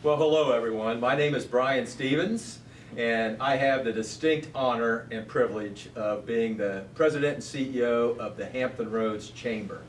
Well, hello everyone. My name is Bryan Stephens, and I have the distinct honor and privilege of being the President and CEO of the Hampton Roads Chamber.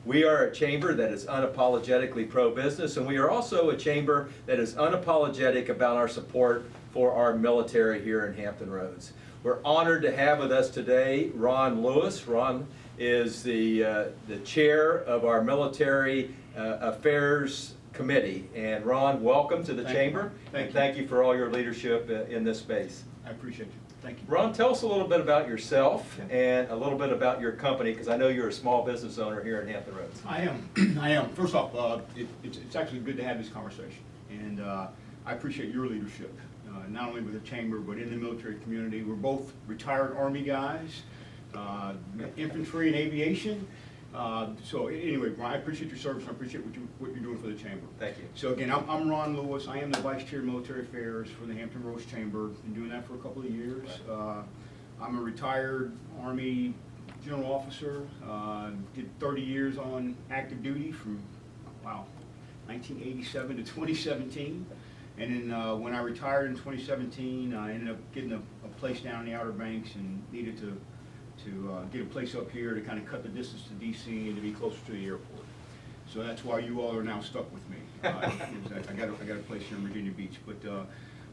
We are a chamber that is unapologetically pro-business, and we are also a chamber that is unapologetic about our support for our military here in Hampton Roads. We're honored to have with us today Ron Lewis. Ron is the chair of our Military Affairs Committee. And Ron, welcome to the chamber. Thank you for all your leadership in this space. I appreciate you. Thank you. Ron, tell us a little bit about yourself and a little bit about your company, because I know you're a small business owner here in Hampton Roads. I am. I am. First off, it's actually good to have this conversation, and I appreciate your leadership, not only with the chamber but in the military community. We're both retired Army guys, infantry and aviation. So anyway, Brian, I appreciate your service. I appreciate what you're doing for the chamber. Thank you. So again, I'm Ron Lewis. I am the Vice Chair of Military Affairs for the Hampton Roads Chamber. Been doing that for a couple of years. Right. I'm a retired Army general officer. Did 30 years on active duty from, wow, 1987 to 2017. And then when I retired in 2017, I ended up getting a place down in the Outer Banks and needed to get a place up here to kind of cut the distance to DC and to be closer to the airport. So that's why you all are now stuck with me. I got a place here in Virginia Beach. But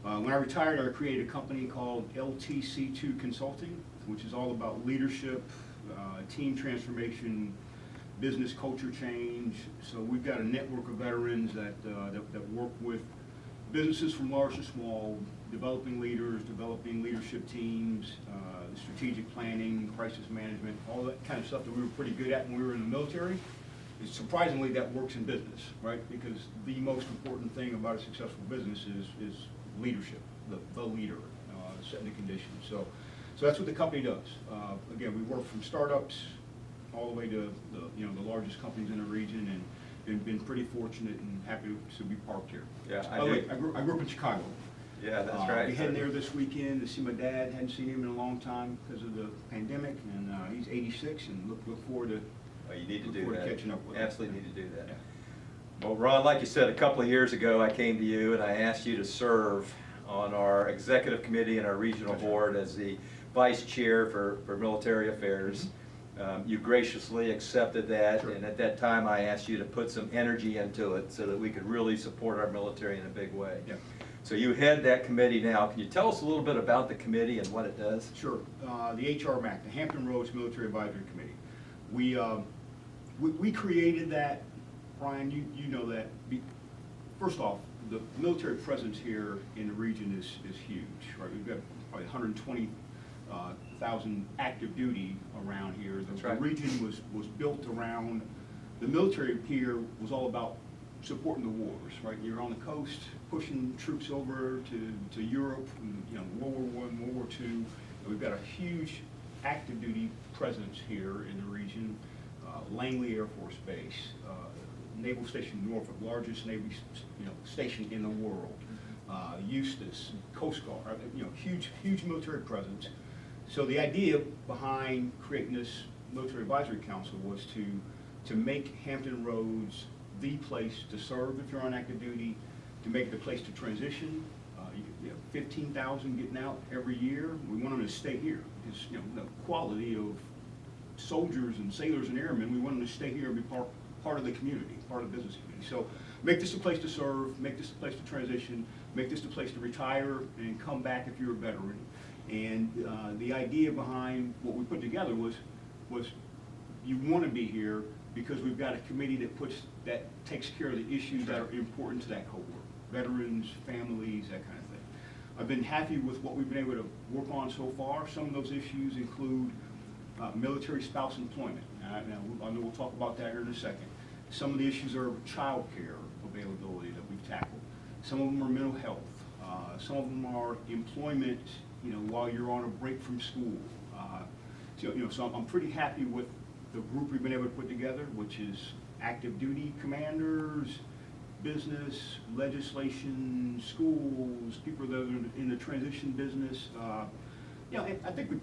when I retired, I created a company called LTC2 Consulting, which is all about leadership, team transformation, business culture change. So we've got a network of veterans that work with businesses from large to small, developing leaders, developing leadership teams, strategic planning, crisis management, all that kind of stuff that we were pretty good at when we were in the military. It's surprisingly, that works in business, right? Because the most important thing about a successful business is leadership, the leader, setting the conditions. So that's what the company does. Again, we work from startups all the way to the largest companies in the region, and been pretty fortunate and happy to be parked here. Yeah, I grew up in Chicago. Yeah, that's right. I'll be heading there this weekend to see my dad. Hadn't seen him in a long time because of the pandemic, and he's 86, and look forward to. Well, you need to do that. Catching up with Absolutely need to do that. Yeah. Well, Ron, like you said, a couple of years ago, I came to you and I asked you to serve on our executive committee and our regional board as the vice chair for military affairs. You graciously accepted that, Sure. And at that time I asked you to put some energy into it so that we could really support our military in a big way. Yeah. So you head that committee now. Can you tell us a little bit about the committee and what it does? Sure. The HRMAC, the Hampton Roads Military Advisory Committee. We created that, Brian, you know that. First off, the military presence here in the region is huge, right? We've got probably 120,000 active duty around here. The region was built around, the military here was all about supporting the wars, right? You're on the coast, pushing troops over to Europe, World War I, World War II. And we've got a huge active duty presence here in the region. Langley Air Force Base, Naval Station Norfolk, largest Navy station in the world. Eustis, Coast Guard, huge military presence. So the idea behind creating this Military Advisory Council was to make Hampton Roads the place to serve if you're on active duty, to make it the place to transition. You have 15,000 getting out every year. We want them to stay here because the quality of soldiers and sailors and airmen, we want them to stay here and be part of the community, part of the business community. So make this a place to serve, make this a place to transition, make this a place to retire and come back if you're a veteran. And the idea behind what we put together was you want to be here because we've got a committee that takes care of the issues that are important to that cohort. Veterans, families, that kind of thing. I've been happy with what we've been able to work on so far. Some of those issues include military spouse employment. I know we'll talk about that here in a second. Some of the issues are child care availability that we've tackled. Some of them are mental health. Some of them are employment, while you're on a break from school. So I'm pretty happy with the group we've been able to put together, which is active duty commanders, business, legislation, schools, people that are in the transition business. I think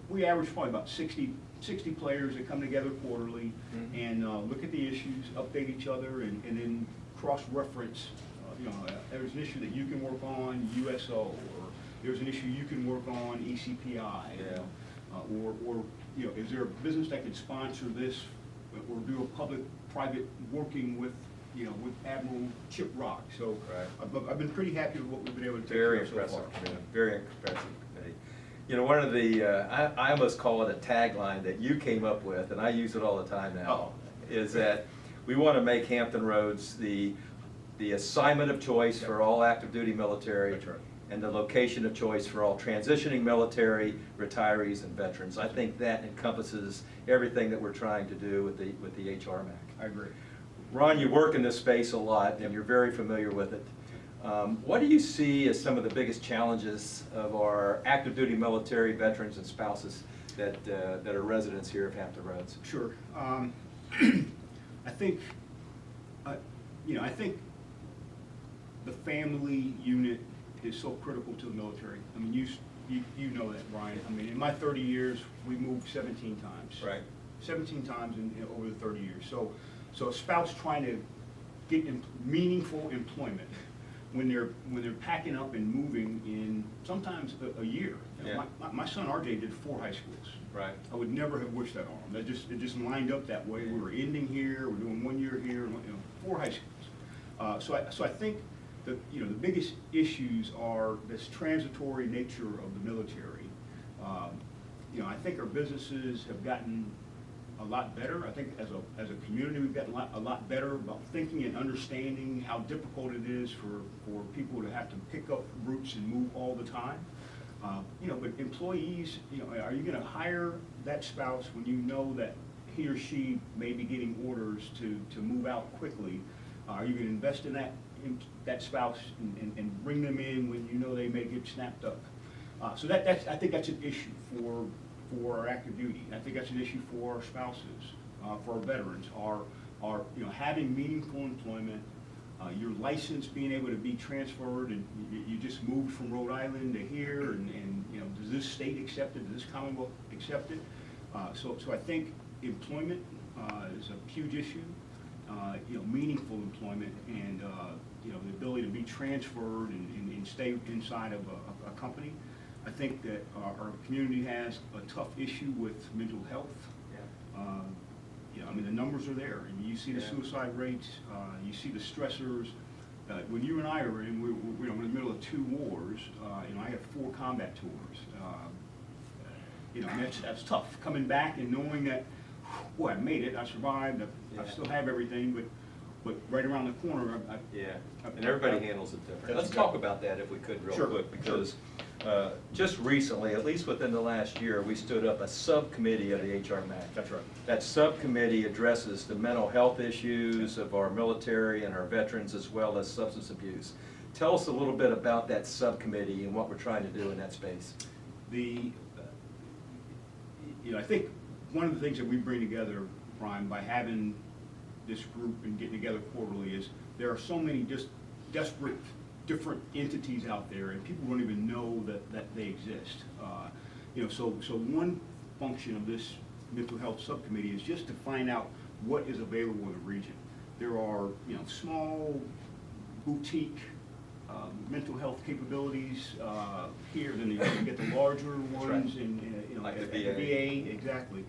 we average probably about 60 players that come together quarterly and look at the issues, update each other, and then cross-reference there's an issue that you can work on, USO, or there's an issue you can work on, ECPI. Yeah. Or is there a business that could sponsor this or do a public-private working with, with Admiral Chip Rock? So right. I've been pretty happy with what we've been able to take Very care of so impressive. far. Yeah, very impressive committee. One of the, I almost call it a tagline that you came up with, and I use it all the time now, is that we want to make Hampton Roads the assignment of choice for all active duty military. That's right. And the location of choice for all transitioning military, retirees, and veterans. I think that encompasses everything that we're trying to do with the HRMAC. I agree. Ron, you work in this space a lot, and you're very familiar with it. What do you see as some of the biggest challenges of our active duty military, veterans, and spouses that are residents here of Hampton Roads? Sure. I think, I think the family unit is so critical to the military. I mean, you know that, Brian. I mean, in my 30 years, we moved 17 times. Right. 17 times over the 30 years. So a spouse trying to get meaningful employment when they're packing up and moving in sometimes a year. Yeah. My son RJ did 4 high schools. Right. I would never have wished that on him. It just lined up that way. We were ending here, we're doing 1 year here, 4 high schools. So I think the biggest issues are this transitory nature of the military. I think our businesses have gotten a lot better. I think as a community, we've gotten a lot better about thinking and understanding how difficult it is for people to have to pick up roots and move all the time. But employees, are you going to hire that spouse when you know that he or she may be getting orders to move out quickly? Are you going to invest in that spouse and bring them in when you know they may get snapped up? So I think that's an issue for our active duty. I think that's an issue for our spouses, for our veterans, are having meaningful employment, your license being able to be transferred, and you just moved from Rhode Island to here, and does this state accept it? Does this Commonwealth accept it? So I think employment is a huge issue. Meaningful employment and the ability to be transferred and stay inside of a company. I think that our community has a tough issue with mental health. Yeah. The numbers are there. You see the suicide rates. You see the stressors. When you and I are in, we're in the middle of 2 wars. I have 4 combat tours. That's tough. Coming back and knowing that, boy, I made it. I survived. I still have everything, but right around the corner, and everybody handles it different. Let's talk about that if we could real quick, because just recently, at least within the last year, we stood up a subcommittee of the HRMAC. That's right. That subcommittee addresses the mental health issues of our military and our veterans, as well as substance abuse. Tell us a little bit about that subcommittee and what we're trying to do in that space. I think one of the things that we bring together, Brian, by having this group and getting together quarterly is there are so many just desperate different entities out there, and people don't even know that they exist. So one function of this mental health subcommittee is just to find out what is available in the region. There are small boutique mental health capabilities here, then you get the larger ones in like at the the VA, exactly.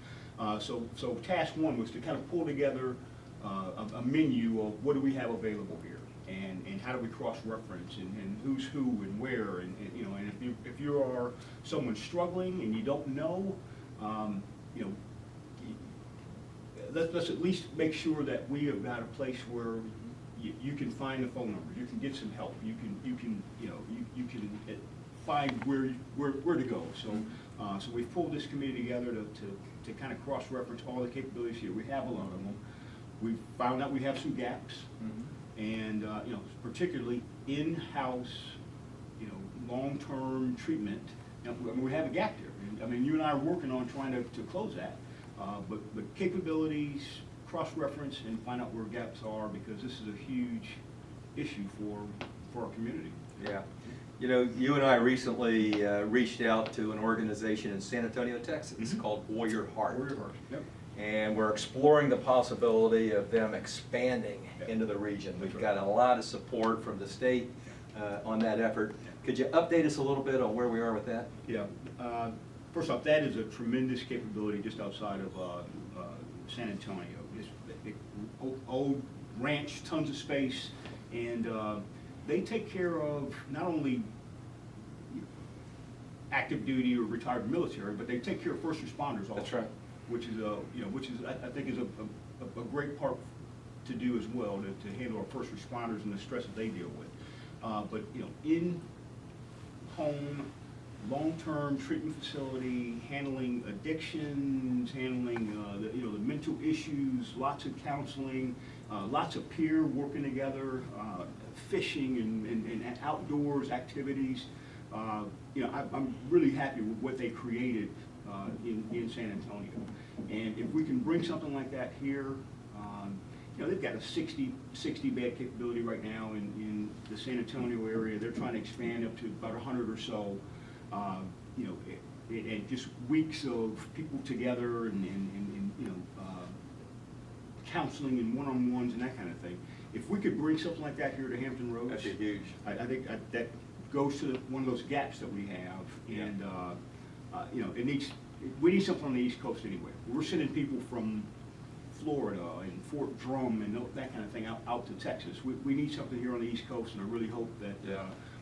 So task 1 was to kind of pull together a menu of what do we have available here, and how do we cross-reference, and who's who and where, and if you are someone struggling and you don't know, let's at least make sure that we have got a place where you can find the phone number, you can get some help, you can find where to go. So we've pulled this committee together to kind of cross-reference all the capabilities here. We have a lot of them. We found out we have some gaps, and particularly in-house, long-term treatment. We have a gap here. You and I are working on trying to close that, but capabilities, cross-reference, and find out where gaps are, because this is a huge issue for our community. Yeah. You and I recently reached out to an organization in San Antonio, Texas, called Warrior Heart. Warrior Heart. Yep. and we're exploring the possibility of them expanding into the region. We've got a lot of support from the state on that effort. Could you update us a little bit on where we are with that? Yeah. First off, that is a tremendous capability just outside of San Antonio. It's old ranch, tons of space, and they take care of not only active duty or retired military, but they take care of first responders also. That's right. Which is I think is a great part to do as well, to handle our first responders and the stress that they deal with. But in home, long-term treatment facility, handling addictions, handling the mental issues, lots of counseling, lots of peer working together, fishing and outdoors activities. I'm really happy with what they created in San Antonio. And if we can bring something like that here, they've got a 60 bed capability right now in the San Antonio area. They're trying to expand up to about 100 or so. And just weeks of people together and counseling and one-on-ones and that kind of thing. If we could bring something like that here to Hampton Roads, That'd be huge. I think that goes to one of those gaps that we have, and we need something on the East Coast anyway. We're sending people from Florida and Fort Drum and that kind of thing out to Texas. We need something here on the East Coast, and I really hope that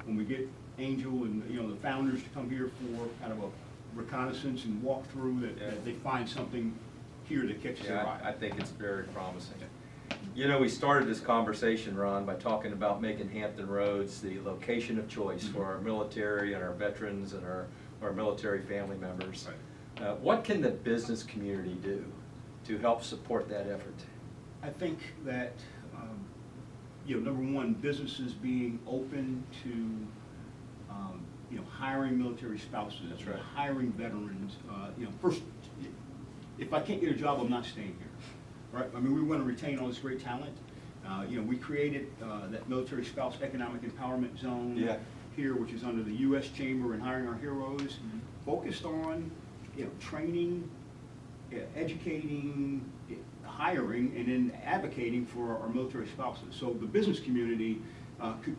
when we get Angel and the founders to come here for kind of a reconnaissance and walk through, that they find something here that catches their eye. I think it's very promising. We started this conversation, Ron, by talking about making Hampton Roads the location of choice for our military and our veterans and our military family members. Right. What can the business community do to help support that effort? I think that, number one, businesses being open to hiring military spouses, That's right. hiring veterans. First, if I can't get a job, I'm not staying here. Right? I mean, we want to retain all this great talent. We created that military spouse economic empowerment zone here, which is under the U.S. Chamber and Hiring Our Heroes, focused on training, educating, hiring, and then advocating for our military spouses. So the business community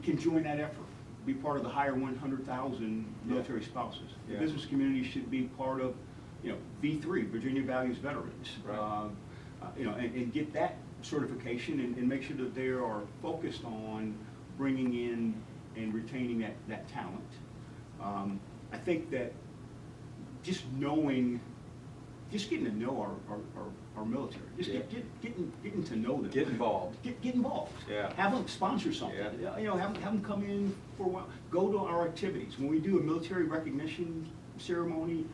can join that effort, be part of the Hire 100,000 military spouses. The business community should be part of V3, Virginia Values Veterans. Right. And get that certification and make sure that they are focused on bringing in and retaining that talent. I think that just getting to know our military, just getting to know them. Get involved. Get involved. Yeah. Have them sponsor something. Yeah. Have them come in for a while. Go to our activities. When we do a military recognition ceremony,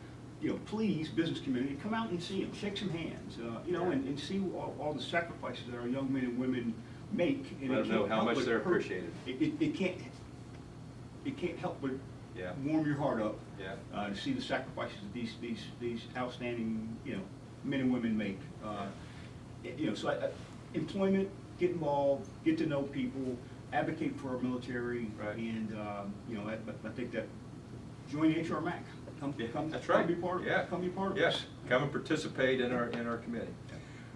please, business community, come out and see them, shake some hands, and see all the sacrifices that our young men and women make. And Let them know how much they're appreciated. It can't help but warm your heart up to see the sacrifices that these outstanding men and women make. So employment, get involved, get to know people, advocate for our military, right. And I think that join the HR MAC. That's right. Come be part of it. Come be part of Yes. us. Come and participate in our committee.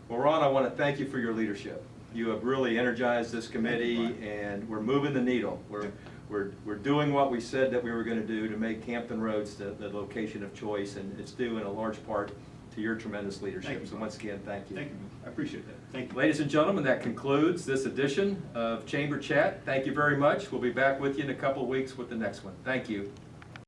Well, Ron, I want to thank you for your leadership. You have really energized this committee, and we're moving the needle. We're doing what we said that we were going to do to make Hampton Roads the location of choice, and it's due in a large part to your tremendous leadership. Thank you, so once again, thank you. Thank you. I appreciate that. Thank you. Ladies and gentlemen, that concludes this edition of Chamber Chat. Thank you very much. We'll be back with you in a couple of weeks with the next one. Thank you.